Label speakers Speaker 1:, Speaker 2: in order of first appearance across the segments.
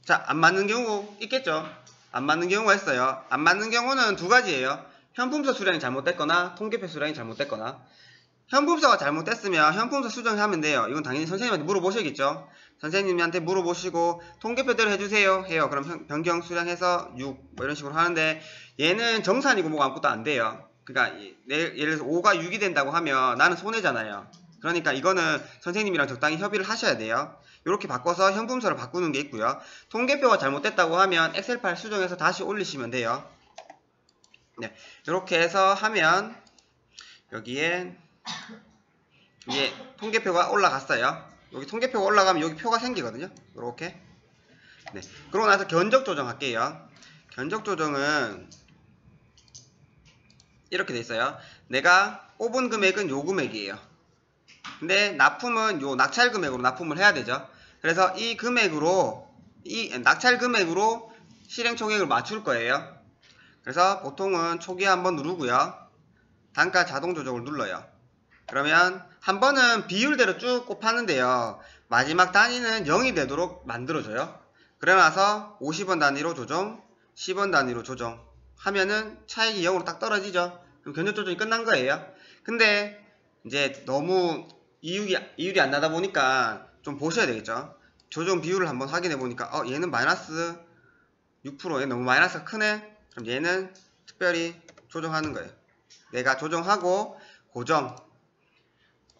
Speaker 1: 자, 안 맞는 경우 있겠죠? 안 맞는 경우가 있어요. 안 맞는 경우는 두 가지예요. 현품서 수량이 잘못됐거나 통계표 수량이 잘못됐거나. 현품서가 잘못됐으면 현품서 수정하면 돼요. 이건 당연히 선생님한테 물어보셔야겠죠. 선생님한테 물어보시고 통계표대로 해주세요 해요. 그럼 변경 수량해서 6 뭐 이런 식으로 하는데, 얘는 정산이고 뭐가 아무것도 안 돼요. 그러니까 예를 들어서 5가 6이 된다고 하면 나는 손해잖아요. 그러니까 이거는 선생님이랑 적당히 협의를 하셔야 돼요. 이렇게 바꿔서 현품서를 바꾸는 게 있고요. 통계표가 잘못됐다고 하면 엑셀 파일 수정해서 다시 올리시면 돼요. 네, 이렇게 해서 하면 여기에 이제 통계표가 올라갔어요. 여기 통계표가 올라가면 여기 표가 생기거든요. 이렇게. 네. 그러고 나서 견적 조정할게요. 견적 조정은 이렇게 돼 있어요. 내가 뽑은 금액은 요 금액이에요. 근데 납품은 요 낙찰 금액으로 납품을 해야 되죠. 그래서 이 금액으로, 이 낙찰 금액으로 실행 총액을 맞출 거예요. 그래서 보통은 초기에 한번 누르고요. 단가 자동 조정을 눌러요. 그러면 한 번은 비율대로 쭉 곱하는데요. 마지막 단위는 0이 되도록 만들어줘요. 그러고 나서 50원 단위로 조정, 10원 단위로 조정 하면은 차익이 0으로 딱 떨어지죠. 그럼 견적 조정이 끝난 거예요. 근데 이제 너무 이율이 안 나다 보니까 좀 보셔야 되겠죠. 조정 비율을 한번 확인해 보니까 얘는 마이너스 6%에 너무 마이너스가 크네. 그럼 얘는 특별히 조정하는 거예요. 내가 조정하고 고정,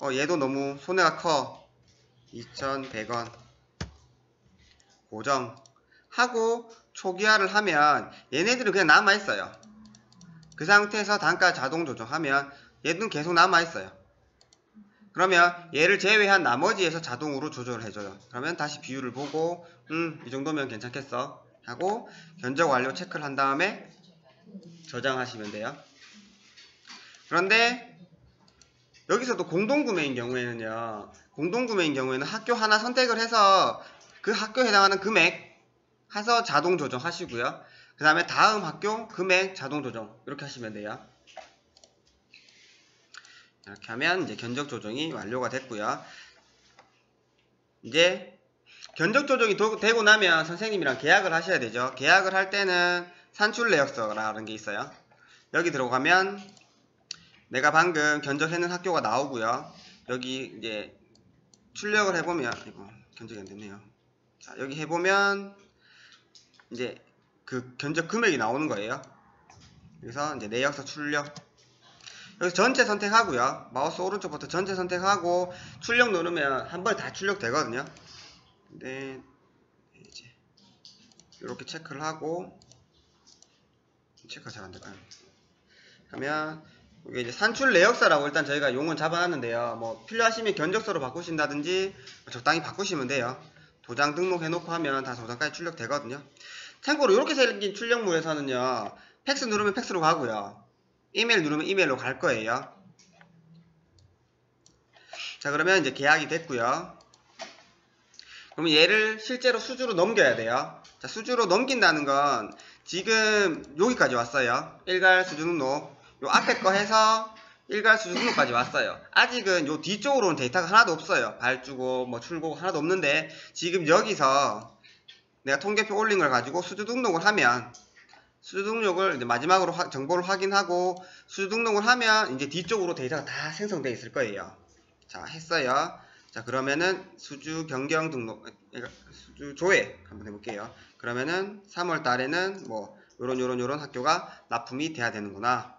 Speaker 1: 얘도 너무 손해가 커. 2100원 고정 하고 초기화를 하면 얘네들은 그냥 남아있어요. 그 상태에서 단가 자동 조정하면 얘는 계속 남아있어요. 그러면 얘를 제외한 나머지에서 자동으로 조절을 해줘요. 그러면 다시 비율을 보고 이 정도면 괜찮겠어 하고 견적 완료 체크를 한 다음에 저장하시면 돼요. 그런데 여기서도 공동구매인 경우에는요, 공동구매인 경우에는 학교 하나 선택을 해서 그 학교에 해당하는 금액 해서 자동 조정 하시고요. 그 다음에 다음 학교 금액 자동 조정 이렇게 하시면 돼요. 이렇게 하면 이제 견적 조정이 완료가 됐고요. 이제 견적 조정이 되고 나면 선생님이랑 계약을 하셔야 되죠. 계약을 할 때는 산출 내역서라는 게 있어요. 여기 들어가면 내가 방금 견적해놓은 학교가 나오고요. 여기 이제 출력을 해보면, 이거 견적이 안 됐네요. 자, 여기 해보면 이제 그 견적 금액이 나오는 거예요. 여기서 이제 내역서 출력. 여기서 전체 선택하고요. 마우스 오른쪽부터 전체 선택하고 출력 누르면 한 번에 다 출력되거든요. 근데 이제 이렇게 체크를 하고, 체크가 잘 안 될까요? 그러면 이게 이제 산출 내역서라고 일단 저희가 용은 잡아놨는데요. 뭐 필요하시면 견적서로 바꾸신다든지 적당히 바꾸시면 돼요. 도장 등록해놓고 하면 다 도장까지 출력되거든요. 참고로 이렇게 생긴 출력물에서는요, 팩스 누르면 팩스로 가고요, 이메일 누르면 이메일로 갈 거예요. 자, 그러면 이제 계약이 됐고요. 그러면 얘를 실제로 수주로 넘겨야 돼요. 자, 수주로 넘긴다는 건 지금 여기까지 왔어요. 일괄 수주 등록. 요 앞에 거 해서 일괄 수주 등록까지 왔어요. 아직은 요 뒤쪽으로는 데이터가 하나도 없어요. 발주고 뭐 출고 하나도 없는데, 지금 여기서 내가 통계표 올린 걸 가지고 수주 등록을 하면, 수주 등록을 이제 마지막으로 정보를 확인하고 수주 등록을 하면 이제 뒤쪽으로 데이터가 다 생성되어 있을 거예요. 자, 했어요. 자, 그러면은 수주 변경 등록, 수주 조회 한번 해볼게요. 그러면은 3월 달에는 뭐 요런 학교가 납품이 돼야 되는구나.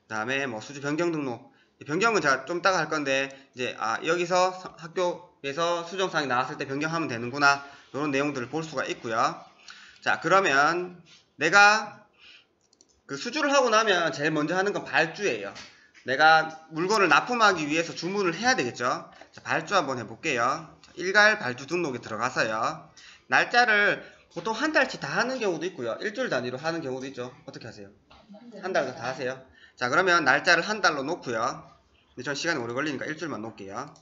Speaker 1: 그 다음에 뭐 수주 변경 등록, 변경은 제가 좀 이따가 할 건데, 이제 여기서 학교에서 수정사항이 나왔을 때 변경하면 되는구나, 요런 내용들을 볼 수가 있고요. 자, 그러면 내가 그 수주를 하고 나면 제일 먼저 하는 건 발주예요. 내가 물건을 납품하기 위해서 주문을 해야 되겠죠. 자, 발주 한번 해볼게요. 자, 일괄 발주 등록에 들어가서요, 날짜를 보통 한 달치 다 하는 경우도 있고요, 일주일 단위로 하는 경우도 있죠. 어떻게 하세요? 한 달 다 하세요. 자, 그러면 날짜를 한 달로 놓고요. 근데 전 시간이 오래 걸리니까 일주일만 놓을게요.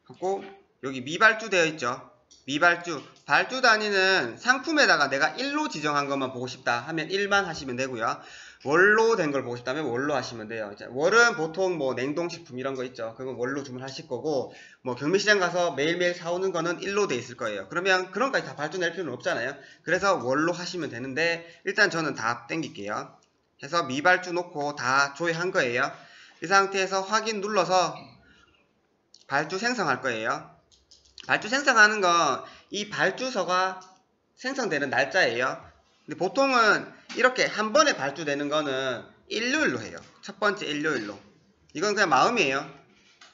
Speaker 1: 하고 여기 미발주 되어 있죠. 미발주, 발주 단위는 상품에다가 내가 1로 지정한 것만 보고 싶다 하면 1만 하시면 되고요. 월로 된 걸 보고 싶다면 월로 하시면 돼요. 월은 보통 뭐 냉동식품 이런 거 있죠. 그건 월로 주문하실 거고, 뭐 경매시장 가서 매일매일 사오는 거는 일로 돼 있을 거예요. 그러면 그런 것까지 다 발주 낼 필요는 없잖아요. 그래서 월로 하시면 되는데, 일단 저는 다 땡길게요. 해서 미발주 놓고 다 조회한 거예요. 이 상태에서 확인 눌러서 발주 생성할 거예요. 발주 생성하는 건 이 발주서가 생성되는 날짜예요. 근데 보통은 이렇게 한 번에 발주되는 거는 일요일로 해요. 첫 번째 일요일로. 이건 그냥 마음이에요.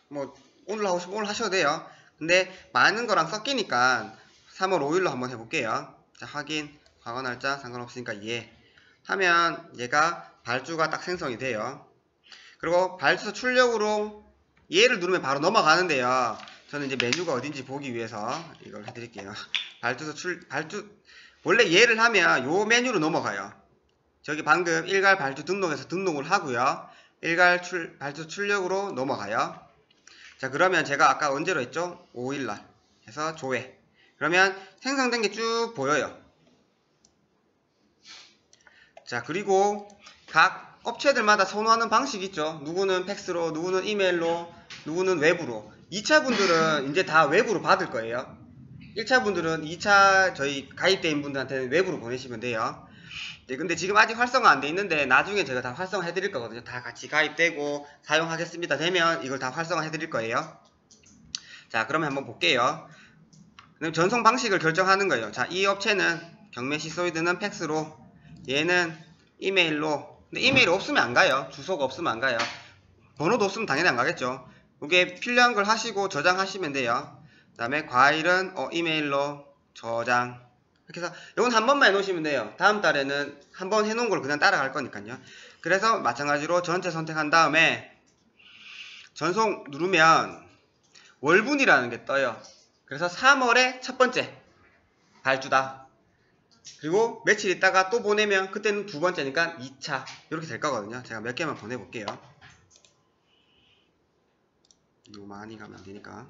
Speaker 1: 뭐 오늘 하고 싶으면 오늘 하셔도 돼요. 근데 많은 거랑 섞이니까 3월 5일로 한번 해볼게요. 자, 확인, 과거 날짜 상관없으니까 예 하면 얘가 발주가 딱 생성이 돼요. 그리고 발주서 출력으로 얘를 누르면 바로 넘어가는데요. 저는 이제 메뉴가 어딘지 보기 위해서 이걸 해드릴게요. 원래 얘를 하면 요 메뉴로 넘어가요. 저기 방금 일괄 발주 등록해서 등록을 하고요. 발주 출력으로 넘어가요. 자, 그러면 제가 아까 언제로 했죠? 5일날 해서 조회. 그러면 생성된 게 쭉 보여요. 자, 그리고 각 업체들마다 선호하는 방식이 있죠. 누구는 팩스로, 누구는 이메일로, 누구는 외부로. 2차 분들은 이제 다 외부로 받을 거예요. 1차 분들은 2차 저희 가입된 분들한테는 외부로 보내시면 돼요. 네, 근데 지금 아직 활성화 안 돼 있는데 나중에 제가 다 활성화 해드릴 거거든요. 다 같이 가입되고 사용하겠습니다 되면 이걸 다 활성화 해드릴 거예요. 자, 그러면 한번 볼게요. 그럼 전송 방식을 결정하는 거예요. 자, 이 업체는 경매 시소이드는 팩스로, 얘는 이메일로. 근데 이메일 없으면 안 가요. 주소가 없으면 안 가요. 번호도 없으면 당연히 안 가겠죠. 이게 필요한 걸 하시고 저장하시면 돼요. 그 다음에 과일은 이메일로 저장. 이렇게 해서 이건 한 번만 해놓으시면 돼요. 다음 달에는 한 번 해놓은 걸 그냥 따라갈 거니까요. 그래서 마찬가지로 전체 선택한 다음에 전송 누르면 월분이라는 게 떠요. 그래서 3월에 첫 번째 발주다. 그리고 며칠 있다가 또 보내면 그때는 두 번째니까 2차 이렇게 될 거거든요. 제가 몇 개만 보내볼게요. 너무 많이 가면 안 되니까.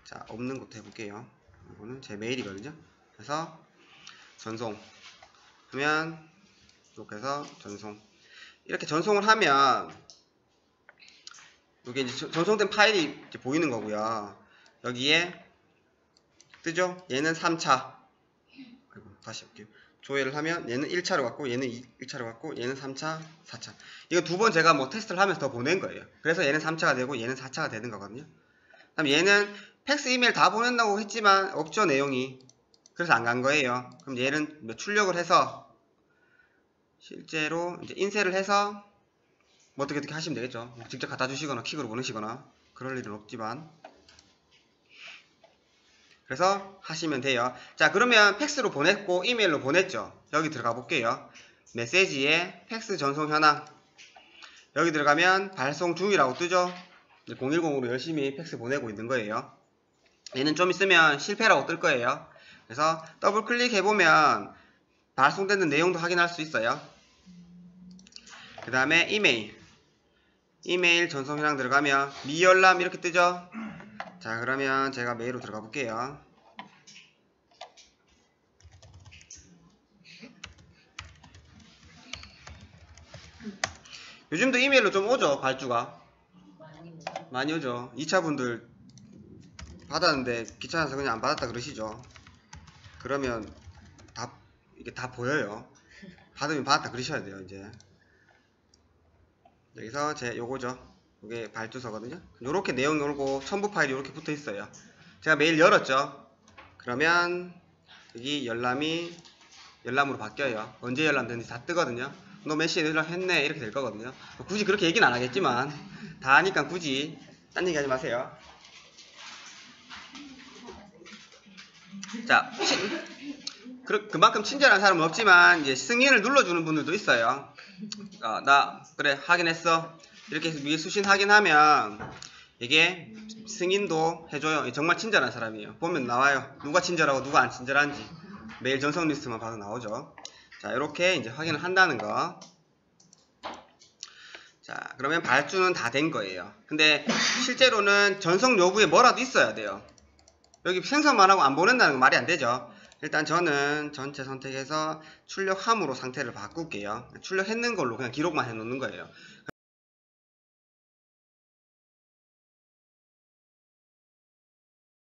Speaker 1: 자, 없는 것도 해볼게요. 이거는 제 메일이거든요. 그래서 전송 하면 이렇게 해서 전송. 이렇게 전송을 하면 이게 이제 전송된 파일이 이제 보이는 거고요. 여기에 뜨죠? 얘는 3차. 아이고, 다시 할게요. 조회를 하면 얘는 1차로 갔고 얘는 1차로 갔고 얘는 3차, 4차. 이거 두 번 제가 뭐 테스트를 하면서 더 보낸 거예요. 그래서 얘는 3차가 되고 얘는 4차가 되는 거거든요. 그럼 얘는 팩스 이메일 다 보낸다고 했지만 없죠, 내용이. 그래서 안 간 거예요. 그럼 얘는 출력을 해서 실제로 이제 인쇄를 해서 뭐 어떻게 하시면 되겠죠. 직접 갖다 주시거나 킥으로 보내시거나 그럴 일은 없지만. 그래서 하시면 돼요. 자, 그러면 팩스로 보냈고 이메일로 보냈죠. 여기 들어가 볼게요. 메시지에 팩스 전송 현황. 여기 들어가면 발송 중이라고 뜨죠. 010으로 열심히 팩스 보내고 있는 거예요. 얘는 좀 있으면 실패라고 뜰 거예요. 그래서 더블 클릭해보면 발송되는 내용도 확인할 수 있어요. 그 다음에 이메일 전송 현황 들어가면 미열람 이렇게 뜨죠. 자, 그러면 제가 메일로 들어가 볼게요. 요즘도 이메일로 좀 오죠, 발주가. 많이 오죠. 2차 분들 받았는데 귀찮아서 그냥 안 받았다 그러시죠. 그러면 이게 다 보여요. 받으면 받았다 그러셔야 돼요. 이제 여기서 요거죠. 이게 발주서거든요. 요렇게 내용 열고 첨부 파일이 이렇게 붙어 있어요. 제가 메일 열었죠. 그러면 여기 열람으로 바뀌어요. 언제 열람됐는지 다 뜨거든요. 너 몇 시에 연락했네 이렇게 될 거거든요. 굳이 그렇게 얘기는 안 하겠지만 다 하니까 굳이 딴 얘기 하지 마세요. 자, 그만큼 친절한 사람은 없지만 이제 승인을 눌러주는 분들도 있어요. 나 그래 확인했어 이렇게 위에 수신 확인하면 이게 승인도 해줘요. 정말 친절한 사람이에요. 보면 나와요. 누가 친절하고 누가 안 친절한지 메일 전송 리스트만 봐도 나오죠. 자, 이렇게 이제 확인을 한다는 거. 자, 그러면 발주는 다 된 거예요. 근데 실제로는 전송 여부에 뭐라도 있어야 돼요. 여기 생성만 하고 안 보낸다는 건 말이 안 되죠. 일단 저는 전체 선택해서 출력함으로 상태를 바꿀게요. 출력했는 걸로 그냥 기록만 해놓는 거예요.